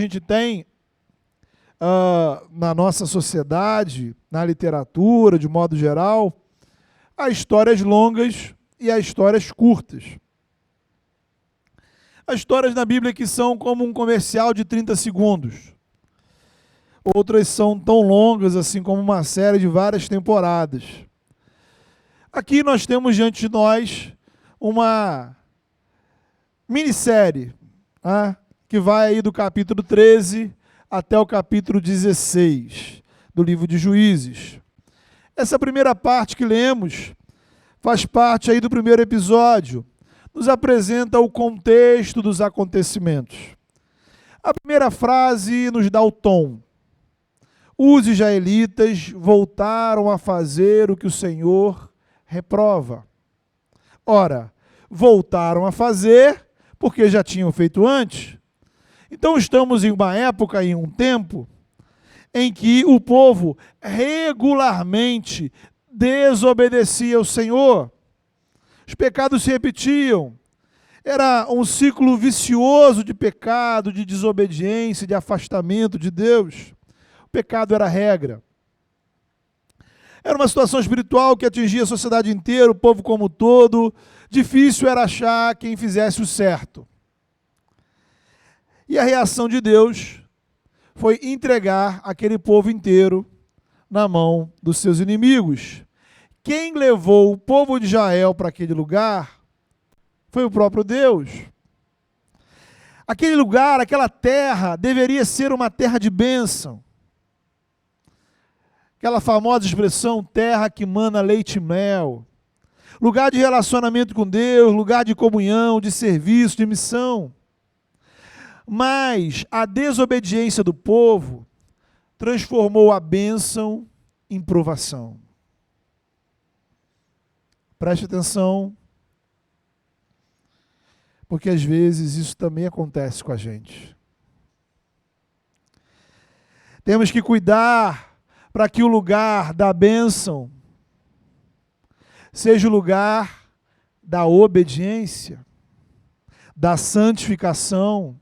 A gente tem na nossa sociedade, na literatura, de modo geral, há histórias longas e há histórias curtas. Há histórias na Bíblia que são como um comercial de 30 segundos. Outras são tão longas assim como uma série de várias temporadas. Aqui nós temos diante de nós uma minissérie, que vai aí do capítulo 13 até o capítulo 16 do livro de Juízes. Essa primeira parte que lemos faz parte aí do primeiro episódio, nos apresenta o contexto dos acontecimentos. A primeira frase nos dá o tom. Os israelitas voltaram a fazer o que o Senhor reprova. Ora, voltaram a fazer porque já tinham feito antes. Então estamos em uma época, em um tempo, em que o povo regularmente desobedecia ao Senhor. Os pecados se repetiam. Era um ciclo vicioso de pecado, de desobediência, de afastamento de Deus. O pecado era a regra. Era uma situação espiritual que atingia a sociedade inteira, o povo como um todo. Difícil era achar quem fizesse o certo. E a reação de Deus foi entregar aquele povo inteiro na mão dos seus inimigos. Quem levou o povo de Israel para aquele lugar foi o próprio Deus. Aquele lugar, aquela terra, deveria ser uma terra de bênção. Aquela famosa expressão, terra que mana leite e mel. Lugar de relacionamento com Deus, lugar de comunhão, de serviço, de missão. Mas a desobediência do povo transformou a bênção em provação. Preste atenção, porque às vezes isso também acontece com a gente. Temos que cuidar para que o lugar da bênção seja o lugar da obediência, da santificação,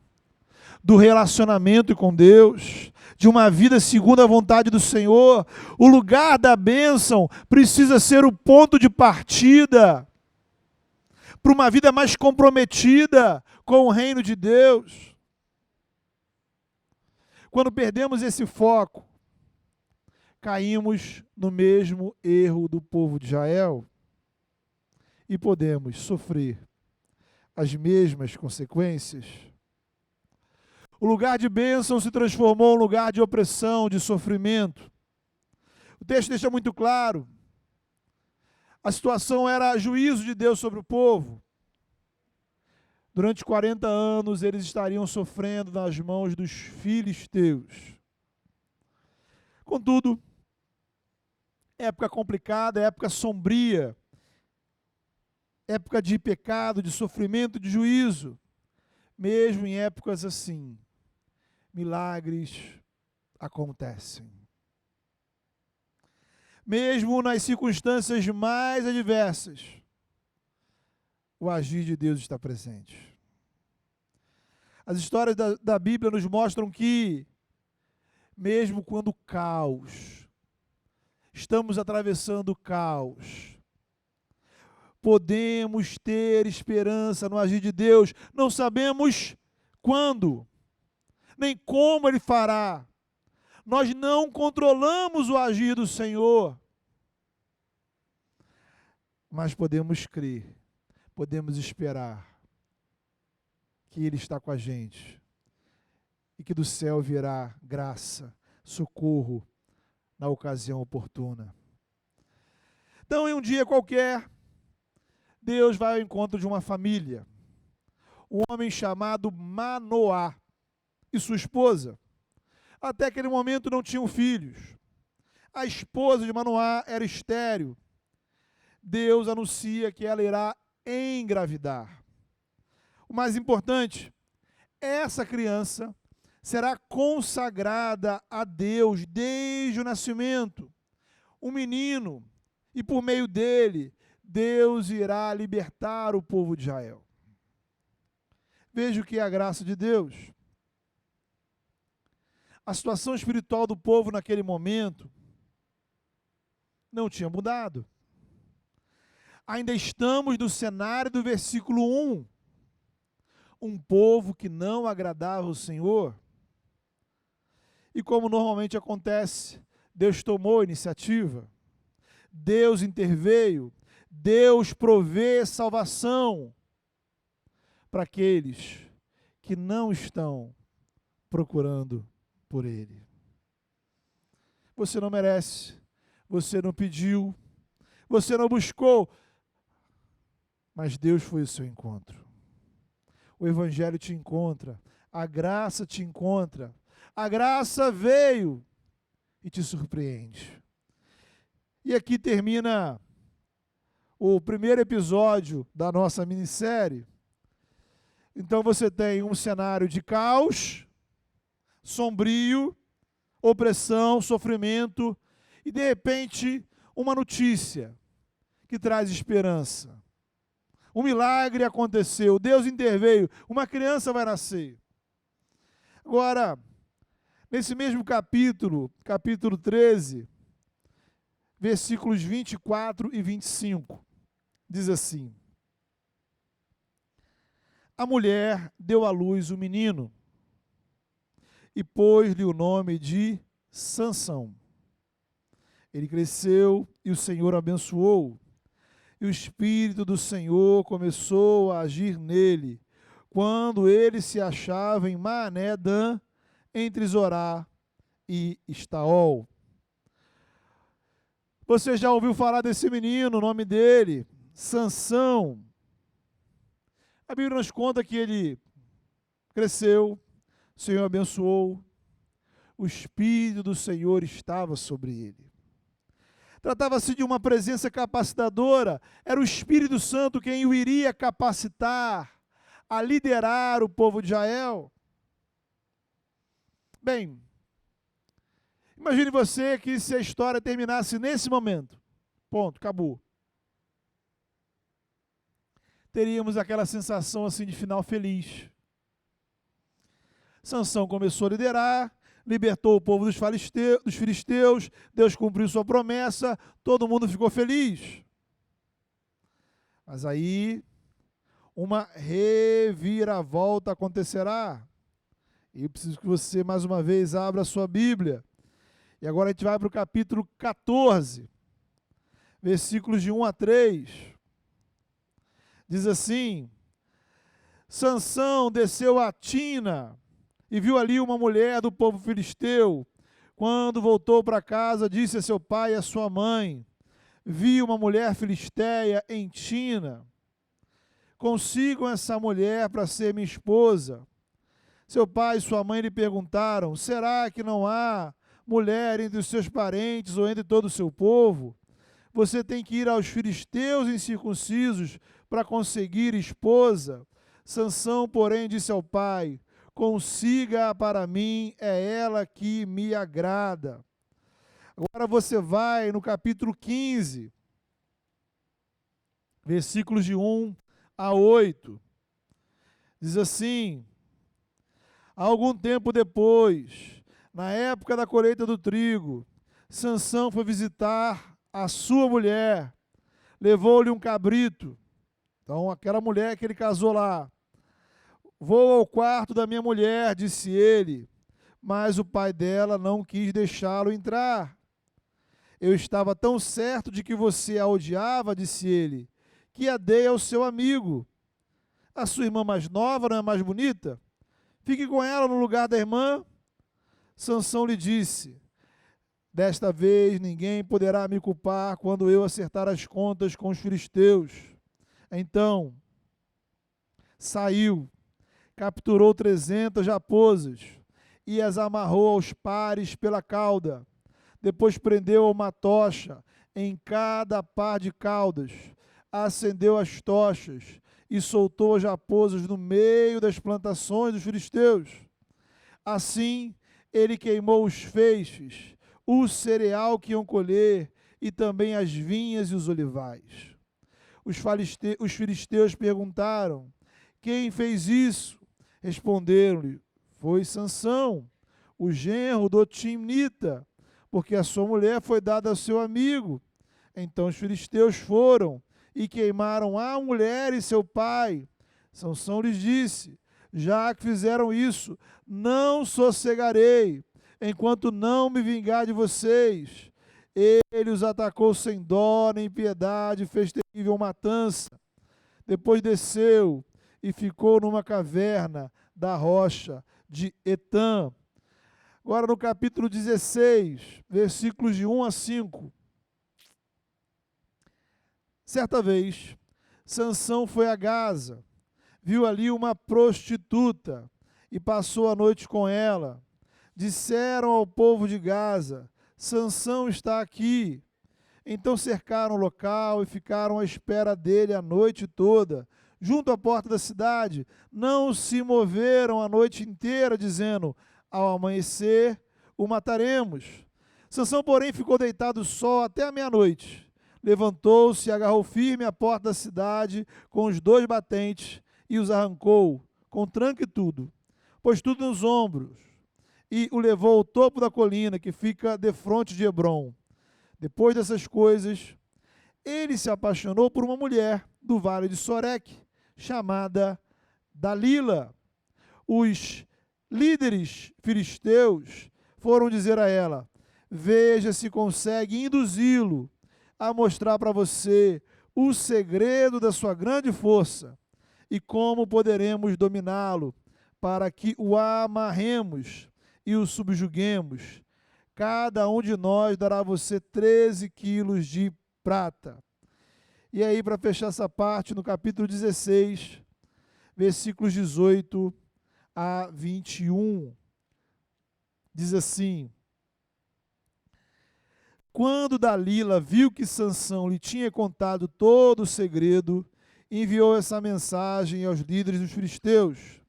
do relacionamento com Deus, de uma vida segundo a vontade do Senhor. O lugar da bênção precisa ser o ponto de partida para uma vida mais comprometida com o reino de Deus. Quando perdemos esse foco, caímos no mesmo erro do povo de Israel e podemos sofrer as mesmas consequências. O lugar de bênção se transformou em um lugar de opressão, de sofrimento. O texto deixa muito claro. A situação era juízo de Deus sobre o povo. Durante 40 anos eles estariam sofrendo nas mãos dos filisteus. Contudo, época complicada, época sombria, época de pecado, de sofrimento, de juízo. Mesmo em épocas assim, milagres acontecem. Mesmo nas circunstâncias mais adversas, o agir de Deus está presente. As histórias da Bíblia nos mostram que, mesmo quando o caos, estamos atravessando o caos, podemos ter esperança no agir de Deus. Não sabemos quando, nem como Ele fará. Nós não controlamos o agir do Senhor. Mas podemos crer, podemos esperar que Ele está com a gente e que do céu virá graça, socorro na ocasião oportuna. Então, em um dia qualquer, Deus vai ao encontro de uma família. Um homem chamado Manoá e sua esposa. Até aquele momento não tinham filhos. A esposa de Manoá era estéril. Deus anuncia que ela irá engravidar. O mais importante, essa criança será consagrada a Deus desde o nascimento. Um menino, e por meio dele, Deus irá libertar o povo de Israel. Veja o que é a graça de Deus. a situação espiritual do povo naquele momento não tinha mudado. Ainda estamos no cenário do versículo 1. Um povo que não agradava o Senhor. E como normalmente acontece, Deus tomou a iniciativa, Deus interveio, Deus provê salvação para aqueles que não estão procurando por Ele. Você não merece, você não pediu, você não buscou, mas Deus foi o seu encontro. O Evangelho te encontra, a graça te encontra, a graça veio e te surpreende. E aqui termina o primeiro episódio da nossa minissérie. Então você tem um cenário de caos, sombrio, opressão, sofrimento, e de repente uma notícia que traz esperança. Um milagre aconteceu, Deus interveio, uma criança vai nascer. Agora, nesse mesmo capítulo 13, versículos 24 e 25, diz assim: a mulher deu à luz o menino e pôs-lhe o nome de Sansão. Ele cresceu e o Senhor abençoou. E o Espírito do Senhor começou a agir nele, quando ele se achava em Maanedã, entre Zorá e Estaol. Você já ouviu falar desse menino, o nome dele, Sansão. A Bíblia nos conta que ele cresceu, o Senhor abençoou, o Espírito do Senhor estava sobre ele. Tratava-se de uma presença capacitadora, era o Espírito Santo quem o iria capacitar a liderar o povo de Israel. Bem, imagine você que se a história terminasse nesse momento, ponto, acabou. Teríamos aquela sensação assim de final feliz. Sansão começou a liderar, libertou o povo dos filisteus, Deus cumpriu sua promessa, todo mundo ficou feliz. Mas aí, uma reviravolta acontecerá. E eu preciso que você, mais uma vez, abra a sua Bíblia. E agora a gente vai para o capítulo 14, versículos de 1 a 3. Diz assim: Sansão desceu a Tina e viu ali uma mulher do povo filisteu. Quando voltou para casa, disse a seu pai e a sua mãe: vi uma mulher filisteia em Tina. Consigam essa mulher para ser minha esposa. Seu pai e sua mãe lhe perguntaram: será que não há mulher entre os seus parentes ou entre todo o seu povo? Você tem que ir aos filisteus incircuncisos para conseguir esposa. Sansão, porém, disse ao pai: consiga para mim, é ela que me agrada. Agora você vai no capítulo 15, versículos de 1 a 8. Diz assim: algum tempo depois, na época da colheita do trigo, Sansão foi visitar a sua mulher, levou-lhe um cabrito. Então, aquela mulher que ele casou lá. Vou ao quarto da minha mulher, disse ele, mas o pai dela não quis deixá-lo entrar. Eu estava tão certo de que você a odiava, disse ele, que a dei ao seu amigo. A sua irmã mais nova não é mais bonita? Fique com ela no lugar da irmã. Sansão lhe disse: desta vez ninguém poderá me culpar quando eu acertar as contas com os filisteus. Então, saiu, capturou 300 raposas e as amarrou aos pares pela cauda. Depois prendeu uma tocha em cada par de caudas, acendeu as tochas e soltou as raposas no meio das plantações dos filisteus. Assim, ele queimou os feixes, o cereal que iam colher e também as vinhas e os olivais. Os filisteus perguntaram: quem fez isso? Responderam-lhe: foi Sansão, o genro do Timnita, porque a sua mulher foi dada ao seu amigo. Então os filisteus foram e queimaram a mulher e seu pai. Sansão lhes disse: já que fizeram isso, não sossegarei, enquanto não me vingar de vocês. Ele os atacou sem dó nem piedade, fez terrível matança. Depois desceu e ficou numa caverna da rocha de Etã. Agora no capítulo 16, versículos de 1 a 5. Certa vez, Sansão foi a Gaza, viu ali uma prostituta e passou a noite com ela. Disseram ao povo de Gaza: Sansão está aqui. Então cercaram o local e ficaram à espera dele a noite toda, junto à porta da cidade. Não se moveram a noite inteira, dizendo: ao amanhecer o mataremos. Sansão, porém, ficou deitado só até a meia-noite. Levantou-se e agarrou firme a porta da cidade com os 2 batentes e os arrancou, com tranco e tudo, pôs tudo nos ombros e o levou ao topo da colina que fica defronte de Hebrom. Depois dessas coisas, ele se apaixonou por uma mulher do vale de Soreque, chamada Dalila. Os líderes filisteus foram dizer a ela: veja se consegue induzi-lo a mostrar para você o segredo da sua grande força e como poderemos dominá-lo para que o amarremos e o subjuguemos. Cada um de nós dará a você 13 quilos de prata. E aí, para fechar essa parte, no capítulo 16, versículos 18 a 21, diz assim: quando Dalila viu que Sansão lhe tinha contado todo o segredo, enviou essa mensagem aos líderes dos filisteus: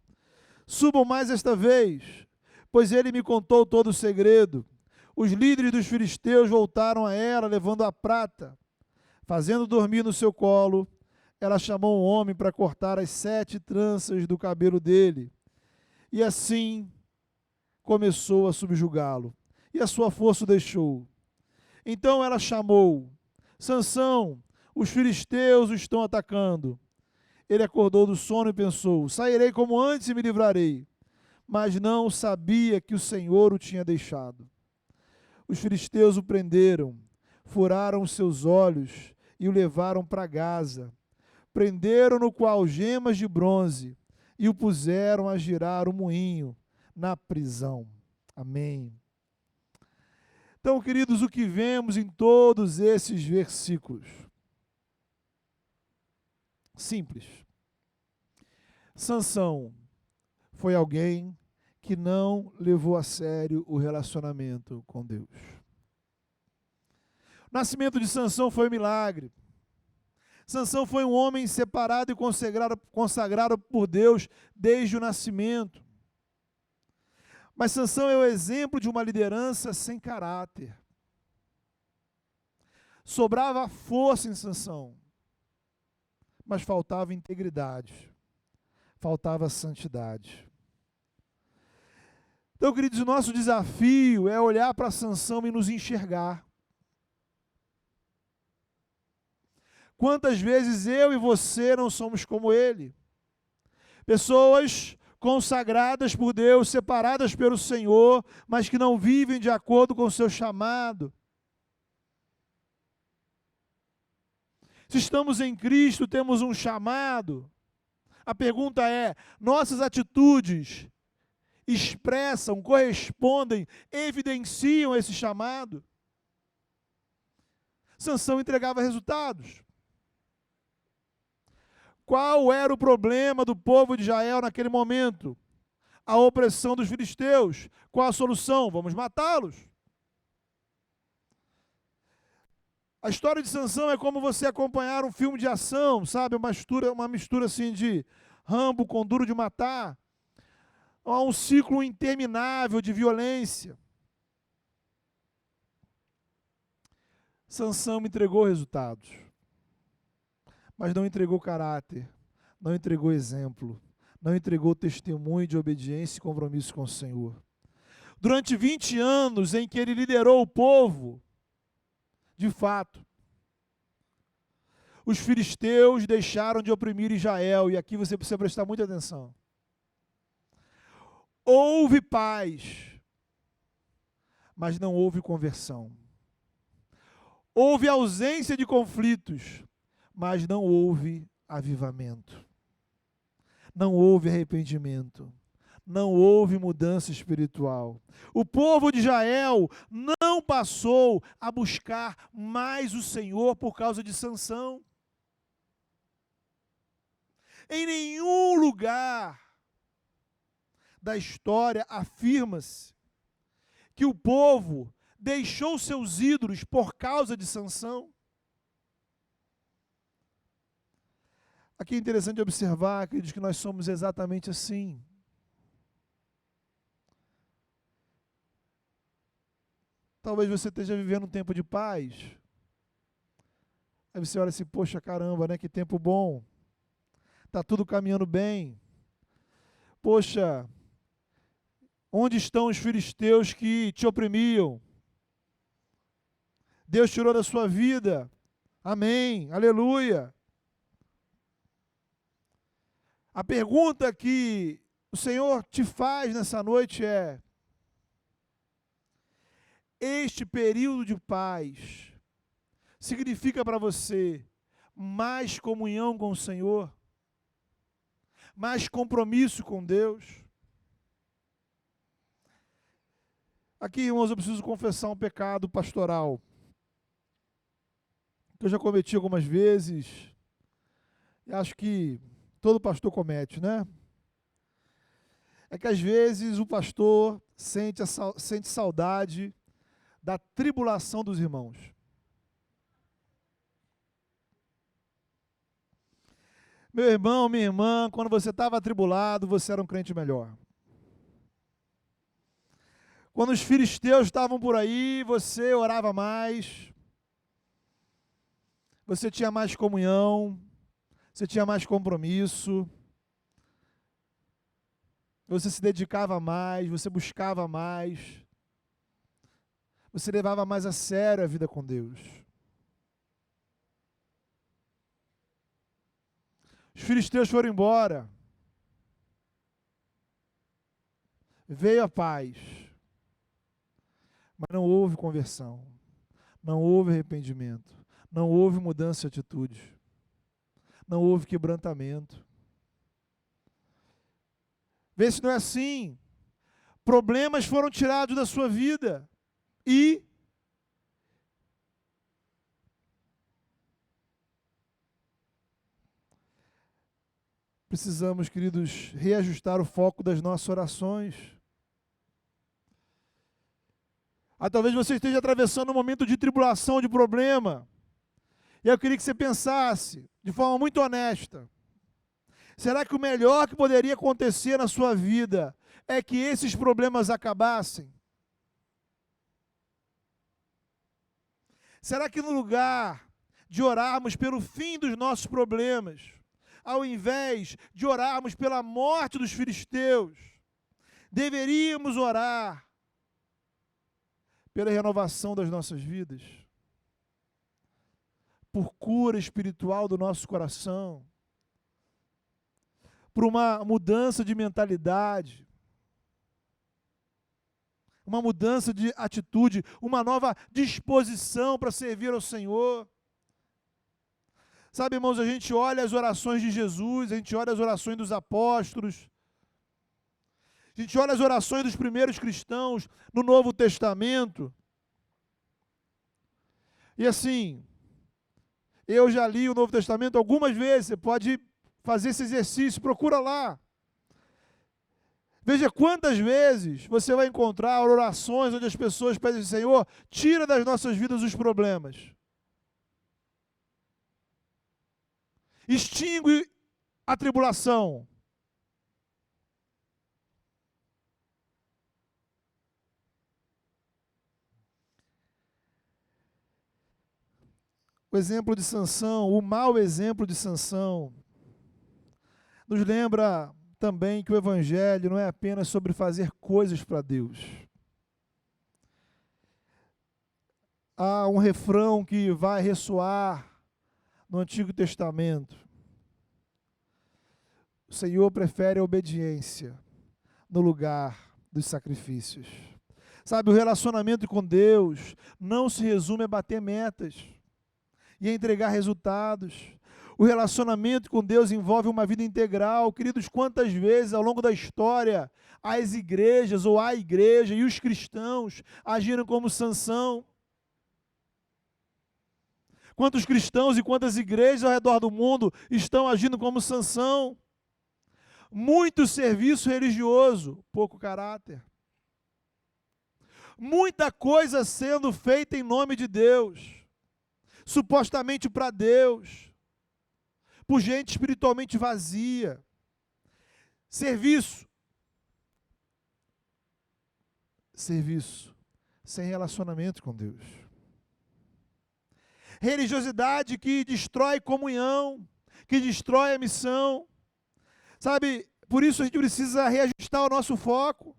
subam mais esta vez, pois ele me contou todo o segredo. Os líderes dos filisteus voltaram a ela, levando a prata. Fazendo dormir no seu colo, ela chamou um homem para cortar as 7 tranças do cabelo dele. E assim começou a subjugá-lo. E a sua força o deixou. Então ela chamou: Sansão, os filisteus o estão atacando. Ele acordou do sono e pensou: sairei como antes e me livrarei. Mas não sabia que o Senhor o tinha deixado. Os filisteus o prenderam, furaram os seus olhos e o levaram para Gaza. Prenderam-no com algemas de bronze e o puseram a girar o moinho na prisão. Amém. Então, queridos, o que vemos em todos esses versículos? Simples. Sansão foi alguém que não levou a sério o relacionamento com Deus. O nascimento de Sansão foi um milagre. Sansão foi um homem separado e consagrado por Deus desde o nascimento. Mas Sansão é o exemplo de uma liderança sem caráter. Sobrava força em Sansão, mas faltava integridade, faltava santidade. Então, queridos, o nosso desafio é olhar para Sansão e nos enxergar. Quantas vezes eu e você não somos como ele? Pessoas consagradas por Deus, separadas pelo Senhor, mas que não vivem de acordo com o seu chamado. Se estamos em Cristo, temos um chamado. A pergunta é: nossas atitudes expressam, correspondem, evidenciam esse chamado? Sansão entregava resultados. Qual era o problema do povo de Israel naquele momento? A opressão dos filisteus. Qual a solução? Vamos matá-los. A história de Sansão é como você acompanhar um filme de ação, sabe? Uma mistura assim de Rambo com Duro de Matar. Há um ciclo interminável de violência. Sansão entregou resultados, mas não entregou caráter, não entregou exemplo, não entregou testemunho de obediência e compromisso com o Senhor. durante 20 anos em que ele liderou o povo, de fato, os filisteus deixaram de oprimir Israel, e aqui você precisa prestar muita atenção. Houve paz, mas não houve conversão. Houve ausência de conflitos, mas não houve avivamento. Não houve arrependimento. Não houve mudança espiritual. O povo de Israel não passou a buscar mais o Senhor por causa de Sansão. Em nenhum lugar da história afirma-se que o povo deixou seus ídolos por causa de Sansão. Aqui é interessante observar, queridos, que nós somos exatamente assim. Talvez você esteja vivendo um tempo de paz. Aí você olha assim, poxa, caramba, né? Que tempo bom. Está tudo caminhando bem. Poxa, onde estão os filisteus que te oprimiam? Deus tirou da sua vida. Amém, aleluia. A pergunta que o Senhor te faz nessa noite é: este período de paz significa para você mais comunhão com o Senhor? Mais compromisso com Deus? Aqui, irmãos, eu preciso confessar um pecado pastoral que eu já cometi algumas vezes, e acho que todo pastor comete, né? É que às vezes o pastor sente saudade da tribulação dos irmãos. Meu irmão, minha irmã, quando você estava atribulado, você era um crente melhor. Quando os filisteus estavam por aí, você orava mais, você tinha mais comunhão, você tinha mais compromisso, você se dedicava mais, você buscava mais, você levava mais a sério a vida com Deus. Os filisteus foram embora. Veio a paz. Mas não houve conversão. Não houve arrependimento. Não houve mudança de atitude. Não houve quebrantamento. Vê se não é assim. Problemas foram tirados da sua vida. E precisamos, queridos, reajustar o foco das nossas orações. Talvez você esteja atravessando um momento de tribulação, de problema. E eu queria que você pensasse, de forma muito honesta, será que o melhor que poderia acontecer na sua vida é que esses problemas acabassem? Será que no lugar de orarmos pelo fim dos nossos problemas, ao invés de orarmos pela morte dos filisteus, deveríamos orar pela renovação das nossas vidas, por cura espiritual do nosso coração, por uma mudança de mentalidade, uma mudança de atitude, uma nova disposição para servir ao Senhor. Sabe, irmãos, a gente olha as orações de Jesus, a gente olha as orações dos apóstolos, a gente olha as orações dos primeiros cristãos no Novo Testamento. E assim, eu já li o Novo Testamento algumas vezes, você pode fazer esse exercício, procura lá. Veja quantas vezes você vai encontrar orações onde as pessoas pedem: Senhor, tira das nossas vidas os problemas. Extingue a tribulação. O exemplo de Sansão, o mau exemplo de Sansão, nos lembra também que o Evangelho não é apenas sobre fazer coisas para Deus. Há um refrão que vai ressoar no Antigo Testamento. O Senhor prefere a obediência no lugar dos sacrifícios. Sabe, o relacionamento com Deus não se resume a bater metas e a entregar resultados. O relacionamento com Deus envolve uma vida integral. Queridos, quantas vezes ao longo da história as igrejas ou a igreja e os cristãos agiram como Sansão? Quantos cristãos e quantas igrejas ao redor do mundo estão agindo como Sansão? Muito serviço religioso, pouco caráter. Muita coisa sendo feita em nome de Deus, supostamente para Deus, por gente espiritualmente vazia. Serviço sem relacionamento com Deus. Religiosidade que destrói comunhão, que destrói a missão. Sabe, por isso a gente precisa reajustar o nosso foco.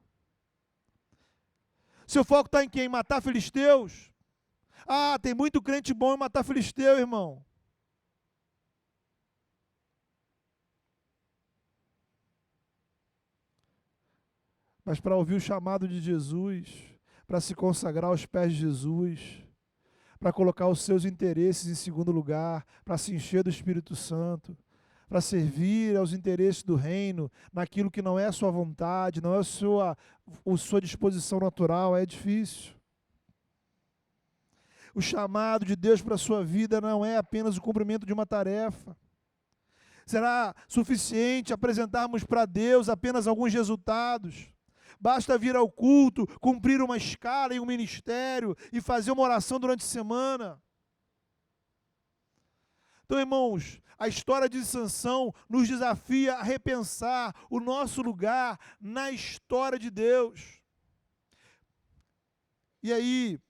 Seu foco está em quem? Matar filisteus? Ah, tem muito crente bom em matar filisteu, irmão. Mas para ouvir o chamado de Jesus, para se consagrar aos pés de Jesus, para colocar os seus interesses em segundo lugar, para se encher do Espírito Santo, para servir aos interesses do reino, naquilo que não é a sua vontade, não é a sua disposição natural, é difícil. O chamado de Deus para a sua vida não é apenas o cumprimento de uma tarefa. Será suficiente apresentarmos para Deus apenas alguns resultados? Basta vir ao culto, cumprir uma escala em um ministério e fazer uma oração durante a semana. Então, irmãos, a história de Sansão nos desafia a repensar o nosso lugar na história de Deus. E aí,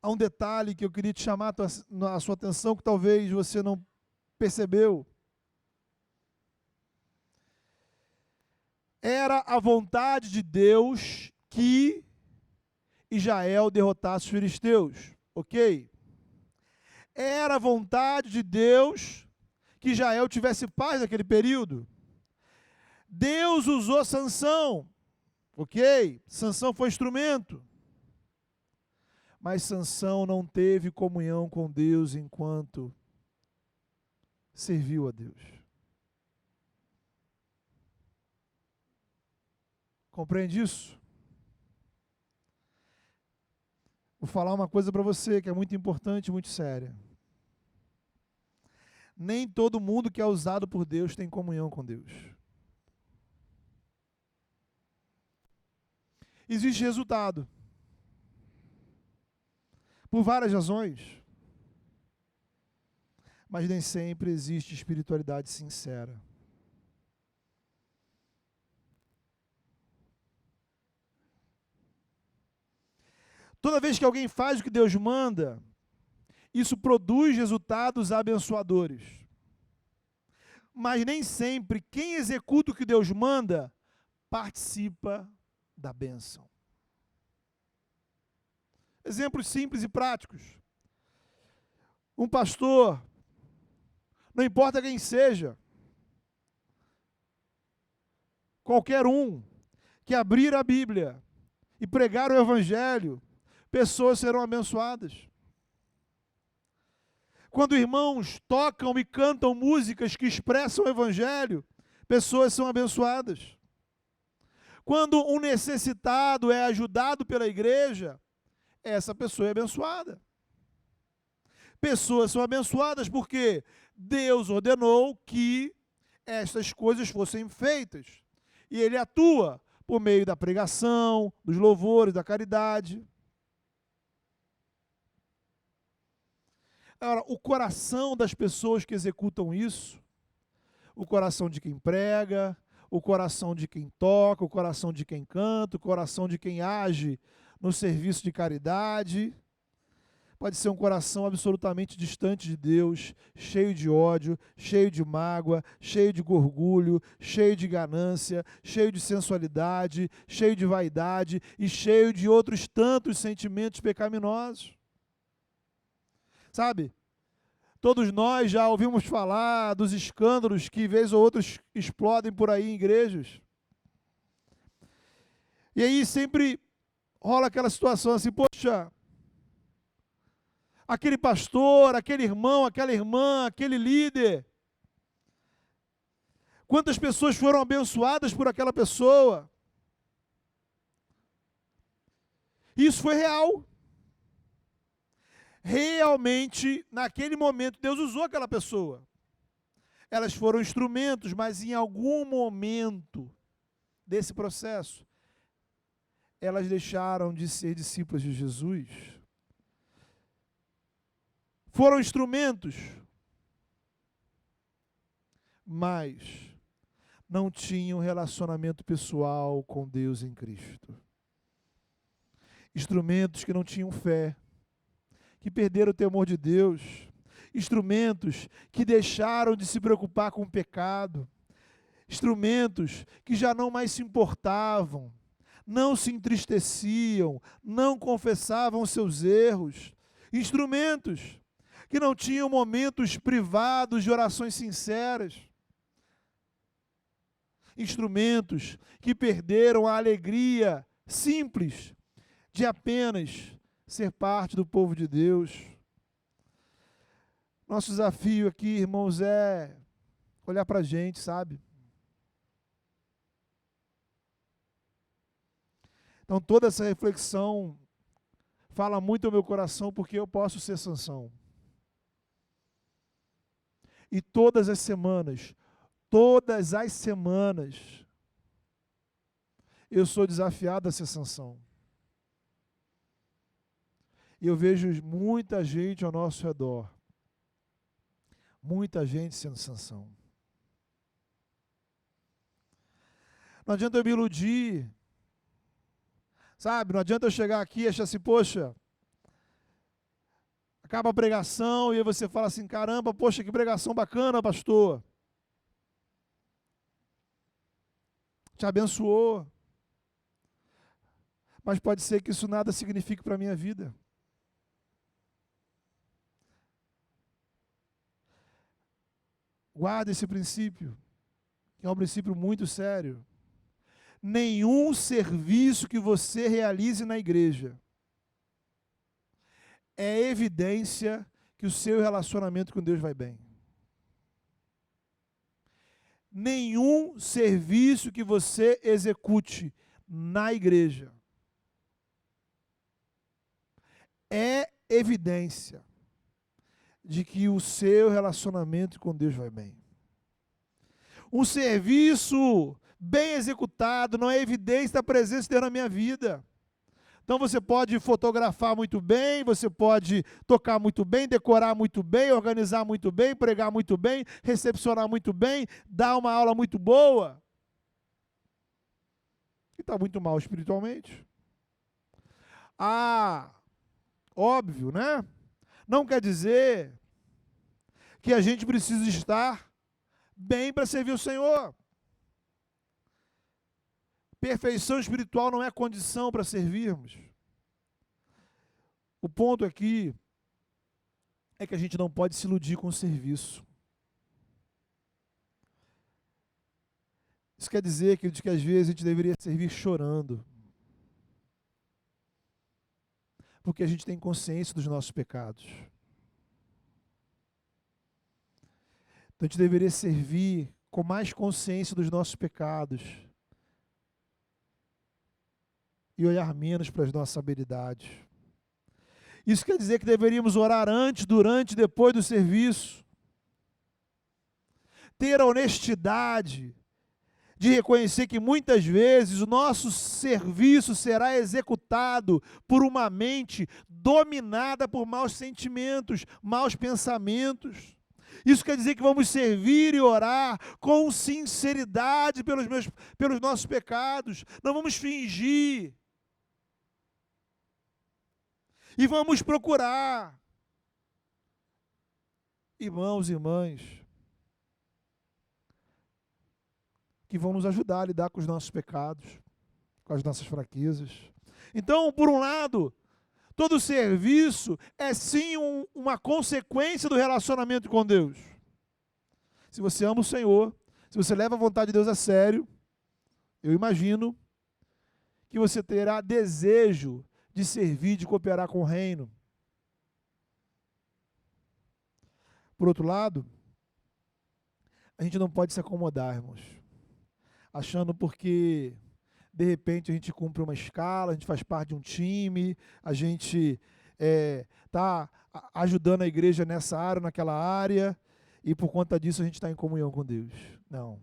há um detalhe que eu queria te chamar a sua atenção, que talvez você não percebeu. Era a vontade de Deus que Israel derrotasse os filisteus, ok? Era a vontade de Deus que Israel tivesse paz naquele período. Deus usou Sansão, ok? Sansão foi instrumento. Mas Sansão não teve comunhão com Deus enquanto serviu a Deus. Compreende isso? Vou falar uma coisa para você que é muito importante, muito séria. Nem todo mundo que é usado por Deus tem comunhão com Deus. Existe resultado. Por várias razões. Mas nem sempre existe espiritualidade sincera. Toda vez que alguém faz o que Deus manda, isso produz resultados abençoadores. Mas nem sempre quem executa o que Deus manda participa da bênção. Exemplos simples e práticos. Um pastor, não importa quem seja, qualquer um que abrir a Bíblia e pregar o Evangelho, pessoas serão abençoadas. Quando irmãos tocam e cantam músicas que expressam o Evangelho, pessoas são abençoadas. Quando um necessitado é ajudado pela igreja, essa pessoa é abençoada. Pessoas são abençoadas porque Deus ordenou que estas coisas fossem feitas. E Ele atua por meio da pregação, dos louvores, da caridade. Agora, o coração das pessoas que executam isso, o coração de quem prega, o coração de quem toca, o coração de quem canta, o coração de quem age no serviço de caridade. Pode ser um coração absolutamente distante de Deus, cheio de ódio, cheio de mágoa, cheio de orgulho, cheio de ganância, cheio de sensualidade, cheio de vaidade e cheio de outros tantos sentimentos pecaminosos. Sabe? Todos nós já ouvimos falar dos escândalos que, vez ou outra, explodem por aí em igrejas. E aí sempre rola aquela situação assim, poxa, aquele pastor, aquele irmão, aquela irmã, aquele líder, quantas pessoas foram abençoadas por aquela pessoa? Isso foi real. Realmente, naquele momento, Deus usou aquela pessoa. Elas foram instrumentos, mas em algum momento desse processo, elas deixaram de ser discípulas de Jesus. Foram instrumentos, mas não tinham relacionamento pessoal com Deus em Cristo. Instrumentos que não tinham fé, que perderam o temor de Deus, instrumentos que deixaram de se preocupar com o pecado, instrumentos que já não mais se importavam, não se entristeciam, não confessavam os seus erros, instrumentos que não tinham momentos privados de orações sinceras, instrumentos que perderam a alegria simples de apenas ser parte do povo de Deus. Nosso desafio aqui, irmãos, é olhar para a gente, sabe? Então toda essa reflexão fala muito ao meu coração, porque eu posso ser Sansão. E todas as semanas, eu sou desafiado a ser Sansão. E eu vejo muita gente ao nosso redor, muita gente sendo Sansão. Não adianta eu me iludir, sabe? Não adianta eu chegar aqui e achar assim, poxa, acaba a pregação e aí você fala assim, caramba, poxa, que pregação bacana, pastor. Te abençoou. Mas pode ser que isso nada signifique para a minha vida. Guarda esse princípio, que é um princípio muito sério. Nenhum serviço que você realize na igreja é evidência que o seu relacionamento com Deus vai bem. Nenhum serviço que você execute na igreja é evidência de que o seu relacionamento com Deus vai bem. Um serviço bem executado não é evidência da presença de Deus na minha vida. Então você pode fotografar muito bem, você pode tocar muito bem, decorar muito bem, organizar muito bem, pregar muito bem, recepcionar muito bem, dar uma aula muito boa. E está muito mal espiritualmente. Ah, óbvio, né? Não quer dizer que a gente precisa estar bem para servir o Senhor. Perfeição espiritual não é condição para servirmos. O ponto aqui é que a gente não pode se iludir com o serviço. Isso quer dizer que às vezes a gente deveria servir chorando. Porque a gente tem consciência dos nossos pecados. Então a gente deveria servir com mais consciência dos nossos pecados e olhar menos para as nossas habilidades. Isso quer dizer que deveríamos orar antes, durante e depois do serviço. Ter a honestidade de reconhecer que muitas vezes o nosso serviço será executado por uma mente dominada por maus sentimentos, maus pensamentos. Isso quer dizer que vamos servir e orar com sinceridade pelos nossos pecados. Não vamos fingir. E vamos procurar, irmãos e irmãs, que vão nos ajudar a lidar com os nossos pecados, com as nossas fraquezas. Então, por um lado, todo serviço é sim uma consequência do relacionamento com Deus. Se você ama o Senhor, se você leva a vontade de Deus a sério, eu imagino que você terá desejo de servir, de cooperar com o reino. Por outro lado, a gente não pode se acomodar, irmãos, achando porque de repente a gente cumpre uma escala, a gente faz parte de um time, a gente está ajudando a igreja nessa área, naquela área, e por conta disso a gente está em comunhão com Deus. Não.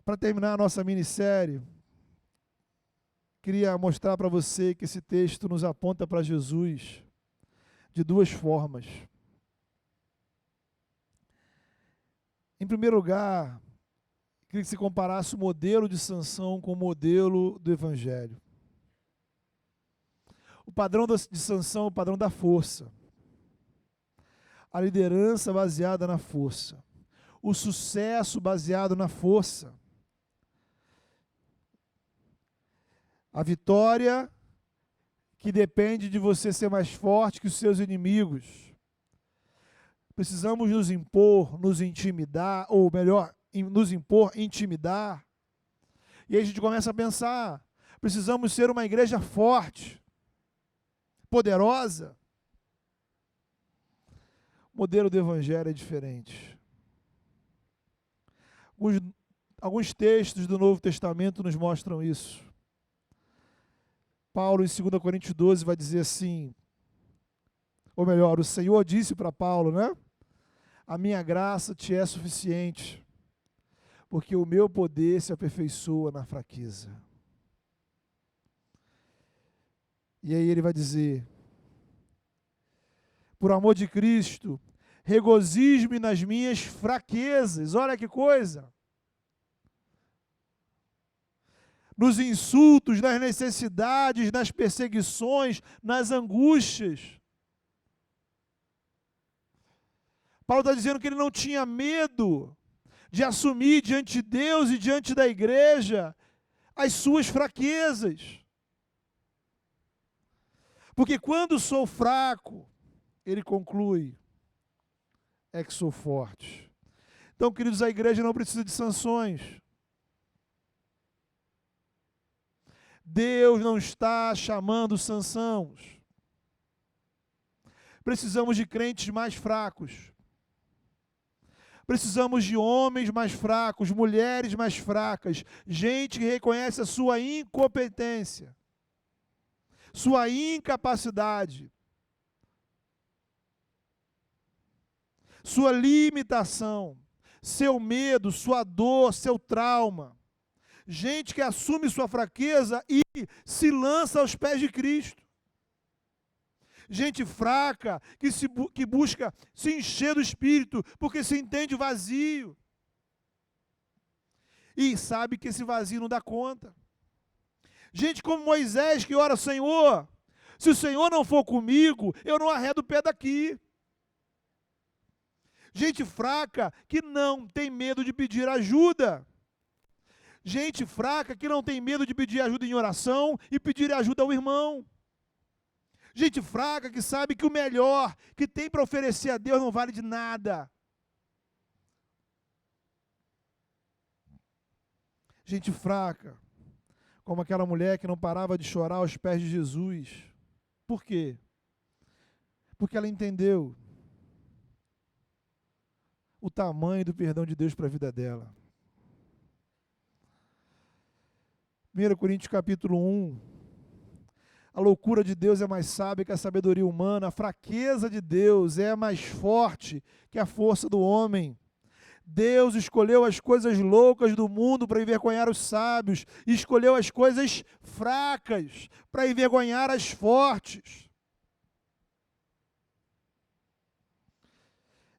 Para terminar a nossa minissérie, queria mostrar para você que esse texto nos aponta para Jesus de duas formas. Em primeiro lugar, queria que se comparasse o modelo de Sansão com o modelo do Evangelho. O padrão de Sansão é o padrão da força. A liderança baseada na força. O sucesso baseado na força. A vitória que depende de você ser mais forte que os seus inimigos. Precisamos nos impor, nos intimidar, ou melhor, nos impor, intimidar. E aí a gente começa a pensar, precisamos ser uma igreja forte, poderosa. O modelo do Evangelho é diferente. Alguns textos do Novo Testamento nos mostram isso. Paulo, em 2 Coríntios 12, vai dizer assim, ou melhor, o Senhor disse para Paulo, né? A minha graça te é suficiente, porque o meu poder se aperfeiçoa na fraqueza. E aí ele vai dizer, por amor de Cristo, regozijo-me nas minhas fraquezas. Olha que coisa! Nos insultos, nas necessidades, nas perseguições, nas angústias. Paulo está dizendo que ele não tinha medo de assumir diante de Deus e diante da igreja as suas fraquezas. Porque quando sou fraco, ele conclui, é que sou forte. Então, queridos, a igreja não precisa de sanções. Deus não está chamando sanções. Precisamos de crentes mais fracos. Precisamos de homens mais fracos, mulheres mais fracas, gente que reconhece a sua incompetência, sua incapacidade, sua limitação, seu medo, sua dor, seu trauma. Gente que assume sua fraqueza e se lança aos pés de Cristo. Gente fraca que busca se encher do Espírito porque se entende vazio. E sabe que esse vazio não dá conta. Gente como Moisés que ora, Senhor, se o Senhor não for comigo, eu não arredo o pé daqui. Gente fraca que não tem medo de pedir ajuda. Gente fraca que não tem medo de pedir ajuda em oração e pedir ajuda ao irmão. Gente fraca que sabe que o melhor que tem para oferecer a Deus não vale de nada. Gente fraca, como aquela mulher que não parava de chorar aos pés de Jesus. Por quê? Porque ela entendeu o tamanho do perdão de Deus para a vida dela. 1 Coríntios capítulo 1. A loucura de Deus é mais sábia que a sabedoria humana. A fraqueza de Deus é mais forte que a força do homem. Deus escolheu as coisas loucas do mundo para envergonhar os sábios. E escolheu as coisas fracas para envergonhar as fortes.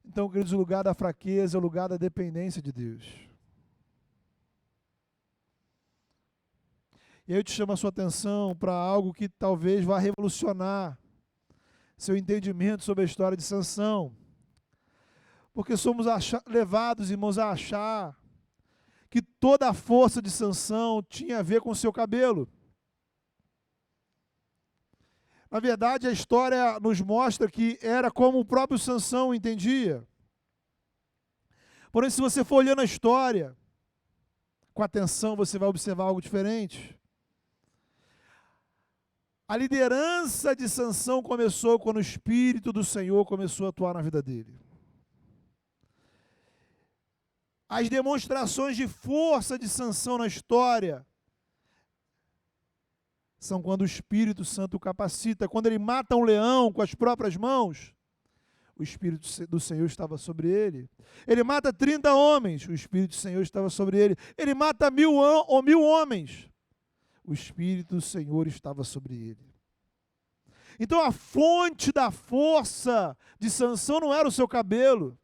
Então, queridos, o lugar da fraqueza é o lugar da dependência de Deus. E aí eu te chamo a sua atenção para algo que talvez vá revolucionar seu entendimento sobre a história de Sansão. Porque somos levados, irmãos, a achar que toda a força de Sansão tinha a ver com o seu cabelo. Na verdade, a história nos mostra que era como o próprio Sansão entendia. Porém, se você for olhando a história com atenção, você vai observar algo diferente. A liderança de Sansão começou quando o Espírito do Senhor começou a atuar na vida dele. As demonstrações de força de Sansão na história são quando o Espírito Santo o capacita. Quando ele mata um leão com as próprias mãos, o Espírito do Senhor estava sobre ele. Ele mata 30 homens, o Espírito do Senhor estava sobre ele. Ele mata 1000 homens, o Espírito do Senhor estava sobre ele. Então a fonte da força de Sansão não era o seu cabelo.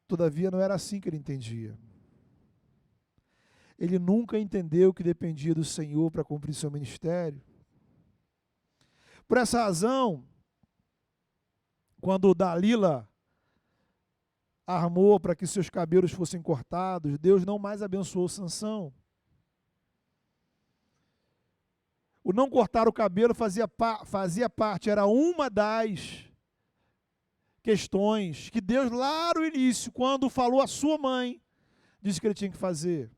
Todavia não era assim que ele entendia. Ele nunca entendeu que dependia do Senhor para cumprir seu ministério. Por essa razão, quando Dalila armou para que seus cabelos fossem cortados, Deus não mais abençoou Sansão. O não cortar o cabelo fazia parte, era uma das questões que Deus, lá no início, quando falou à sua mãe, disse que ele tinha que fazer.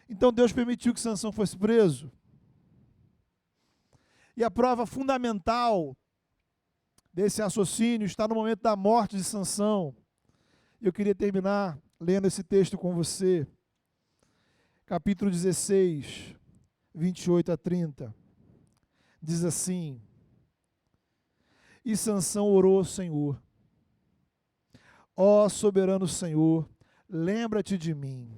Então Deus permitiu que Sansão fosse preso. E a prova fundamental desse raciocínio está no momento da morte de Sansão. Eu queria terminar lendo esse texto com você. Capítulo 16, 28 a 30. Diz assim: E Sansão orou ao Senhor: Ó soberano Senhor, lembra-te de mim.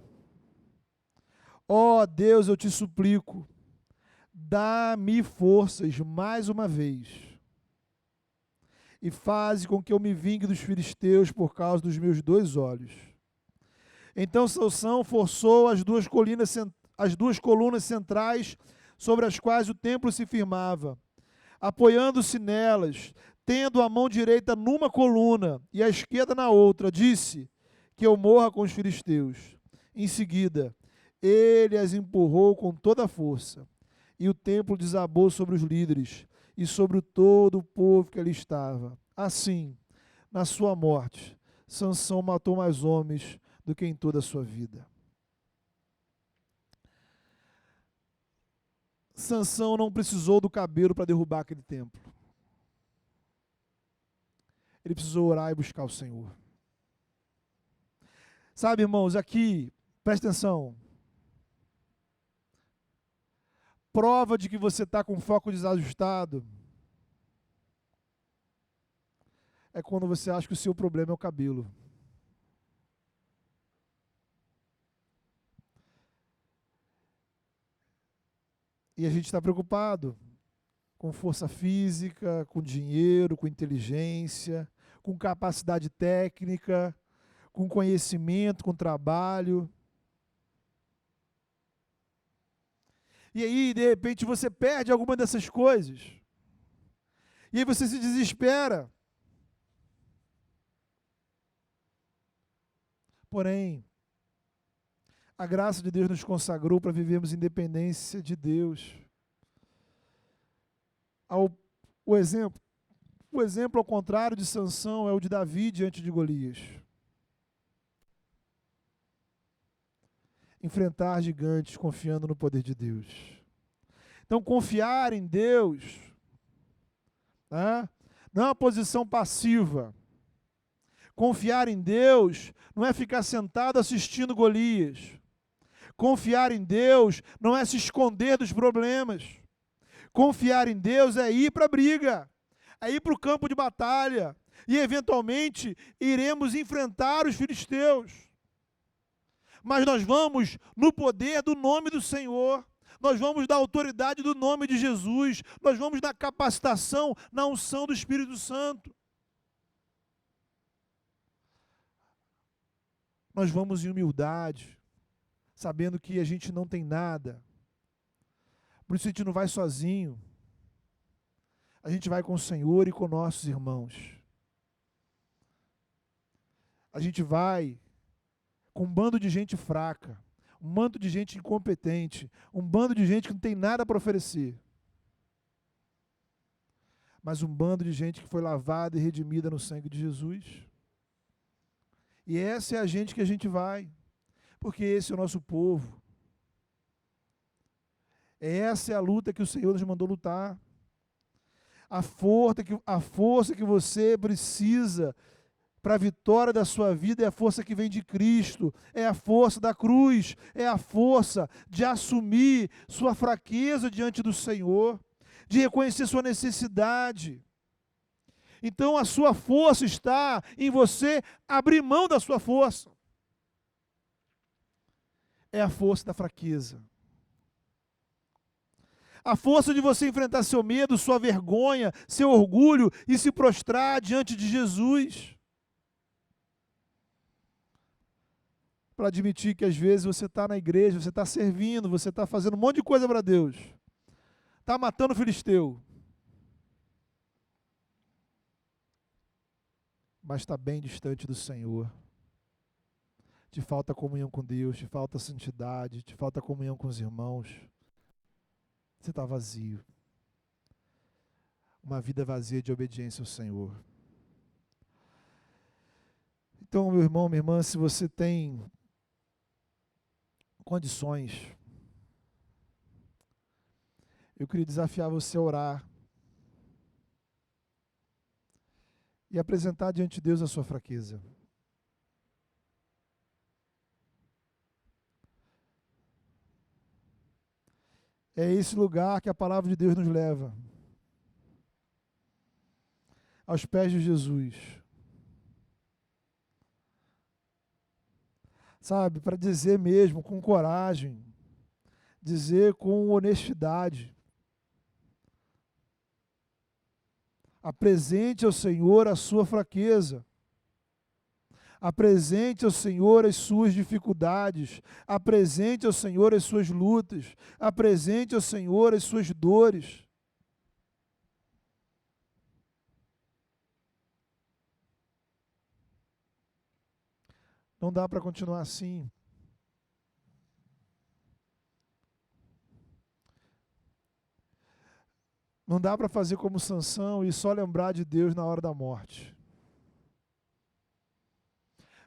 Ó Deus, eu te suplico, dá-me forças mais uma vez, e faze com que eu me vingue dos filisteus por causa dos meus 2 olhos. Então Sansão forçou as duas colunas centrais sobre as quais o templo se firmava, apoiando-se nelas, tendo a mão direita numa coluna e a esquerda na outra, disse: que eu morra com os filisteus. Em seguida, ele as empurrou com toda a força, e o templo desabou sobre os líderes e sobre todo o povo que ali estava. Assim, na sua morte, Sansão matou mais homens do que em toda a sua vida. Sansão não precisou do cabelo para derrubar aquele templo. Ele precisou orar e buscar o Senhor. Sabe, irmãos, aqui, presta atenção. Prova de que você está com foco desajustado é quando você acha que o seu problema é o cabelo. E a gente está preocupado com força física, com dinheiro, com inteligência, com capacidade técnica, com conhecimento, com trabalho. E aí, de repente, você perde alguma dessas coisas. E aí você se desespera. Porém, a graça de Deus nos consagrou para vivermos independência de Deus. O exemplo ao contrário de Sansão é o de Davi diante de Golias. Enfrentar gigantes confiando no poder de Deus. Então, confiar em Deus, né, não é uma posição passiva. Confiar em Deus não é ficar sentado assistindo Golias. Confiar em Deus não é se esconder dos problemas. Confiar em Deus é ir para a briga, é ir para o campo de batalha. E, eventualmente, iremos enfrentar os filisteus. Mas nós vamos no poder do nome do Senhor, nós vamos da autoridade do nome de Jesus, nós vamos na capacitação, na unção do Espírito Santo. nós vamos em humildade, sabendo que a gente não tem nada. Por isso a gente não vai sozinho. A gente vai com o Senhor e com nossos irmãos. A gente vai com um bando de gente fraca, um bando de gente incompetente, um bando de gente que não tem nada para oferecer. Mas um bando de gente que foi lavada e redimida no sangue de Jesus. E essa é a gente que a gente vai, porque esse é o nosso povo. Essa é a luta que o Senhor nos mandou lutar. A força que você precisa para a vitória da sua vida é a força que vem de Cristo, é a força da cruz, é a força de assumir sua fraqueza diante do Senhor, de reconhecer sua necessidade. Então a sua força está em você abrir mão da sua força. É a força da fraqueza. A força de você enfrentar seu medo, sua vergonha, seu orgulho e se prostrar diante de Jesus. Para admitir que às vezes você está na igreja, você está servindo, você está fazendo um monte de coisa para Deus. Está matando o filisteu. Mas está bem distante do Senhor. Te falta comunhão com Deus, te falta santidade, te falta comunhão com os irmãos. Você está vazio. Uma vida vazia de obediência ao Senhor. Então, meu irmão, minha irmã, se você tem condições, eu queria desafiar você a orar e apresentar diante de Deus a sua fraqueza. É esse lugar que a palavra de Deus nos leva, aos pés de Jesus. Sabe, para dizer mesmo com coragem, dizer com honestidade. Apresente ao Senhor a sua fraqueza. Apresente ao Senhor as suas dificuldades. Apresente ao Senhor as suas lutas. Apresente ao Senhor as suas dores. Não dá para continuar assim. Não dá para fazer como Sansão e só lembrar de Deus na hora da morte.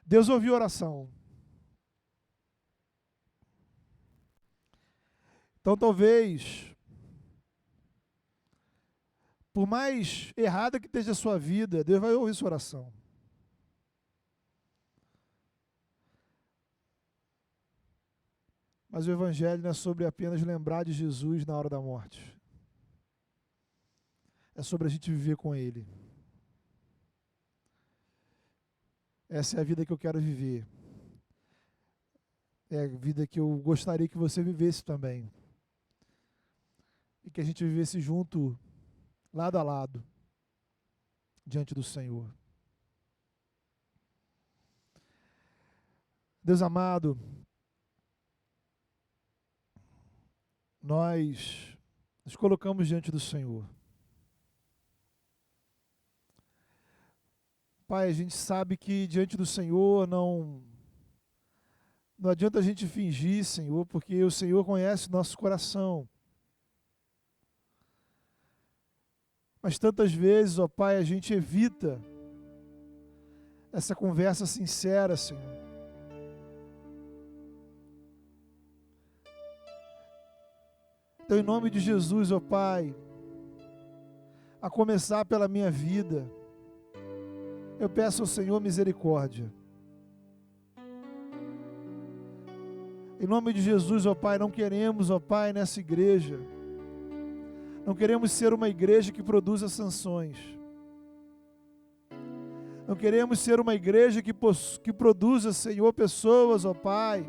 Deus ouviu a oração. Então talvez, por mais errada que esteja a sua vida, Deus vai ouvir sua oração. Mas o Evangelho não é sobre apenas lembrar de Jesus na hora da morte. É sobre a gente viver com Ele. Essa é a vida que eu quero viver. É a vida que eu gostaria que você vivesse também. E que a gente vivesse junto, lado a lado, diante do Senhor. Deus amado, nós nos colocamos diante do Senhor. Pai, a gente sabe que diante do Senhor não adianta a gente fingir, Senhor, porque o Senhor conhece o nosso coração. Mas tantas vezes, ó Pai, a gente evita essa conversa sincera, Senhor. Então, em nome de Jesus, ó Pai, a começar pela minha vida, eu peço ao Senhor misericórdia. Em nome de Jesus, ó Pai, não queremos, ó Pai, nessa igreja, não queremos ser uma igreja que produza sanções. Não queremos ser uma igreja que produza, Senhor, pessoas, ó Pai,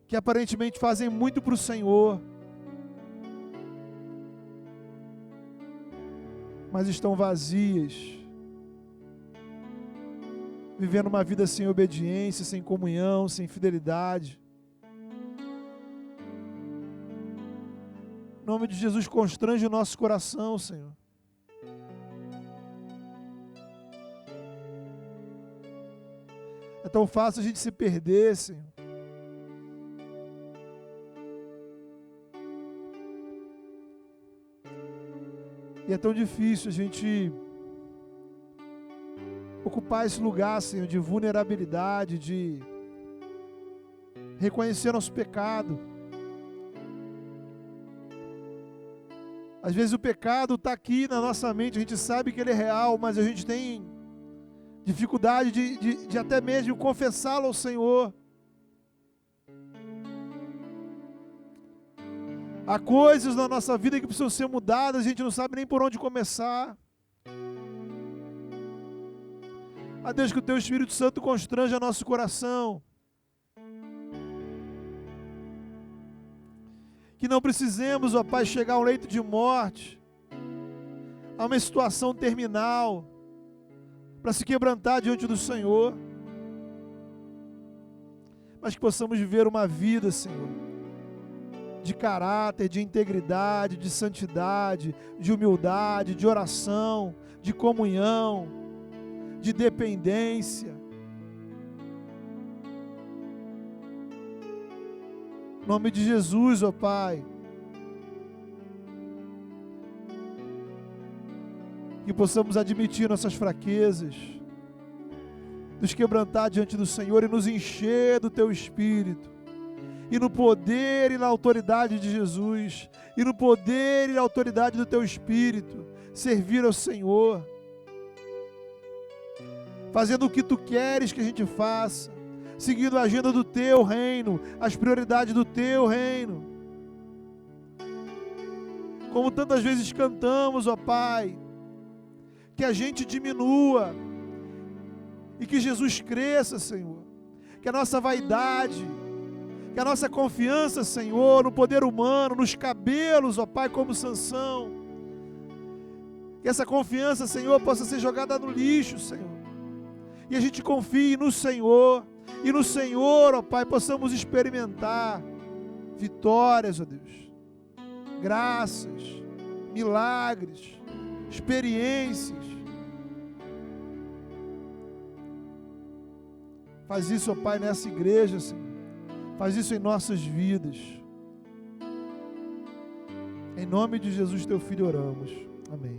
que aparentemente fazem muito para o Senhor, mas estão vazias. vivendo uma vida sem obediência, sem comunhão, sem fidelidade. Em nome de Jesus, constrange o nosso coração, Senhor. É tão fácil a gente se perder, Senhor. E é tão difícil a gente ocupar esse lugar, Senhor, de vulnerabilidade, de reconhecer nosso pecado. Às vezes o pecado está aqui na nossa mente, a gente sabe que ele é real, mas a gente tem dificuldade de até mesmo confessá-lo ao Senhor. Há coisas na nossa vida que precisam ser mudadas, a gente não sabe nem por onde começar. A Deus, que o Teu Espírito Santo constranja nosso coração. Que não precisemos, ó Pai, chegar ao leito de morte, a uma situação terminal, para se quebrantar diante do Senhor. Mas que possamos viver uma vida, Senhor, de caráter, de integridade, de santidade, de humildade, de oração, de comunhão, de dependência. Em nome de Jesus, ó Pai. Que possamos admitir nossas fraquezas, nos quebrantar diante do Senhor e nos encher do Teu Espírito. E no poder e na autoridade de Jesus, e no poder e na autoridade do Teu Espírito, servir ao Senhor, fazendo o que Tu queres que a gente faça, seguindo a agenda do Teu reino, as prioridades do Teu reino. Como tantas vezes cantamos, ó Pai, que a gente diminua e que Jesus cresça, Senhor. Que a nossa vaidade, que a nossa confiança, Senhor, no poder humano, nos cabelos, ó Pai, como Sansão, que essa confiança, Senhor, possa ser jogada no lixo, Senhor. E a gente confie no Senhor, e no Senhor, ó Pai, possamos experimentar vitórias, ó Deus, graças, milagres, experiências. Faz isso, ó Pai, nessa igreja, Senhor. Faz isso em nossas vidas. Em nome de Jesus, Teu Filho, oramos. Amém.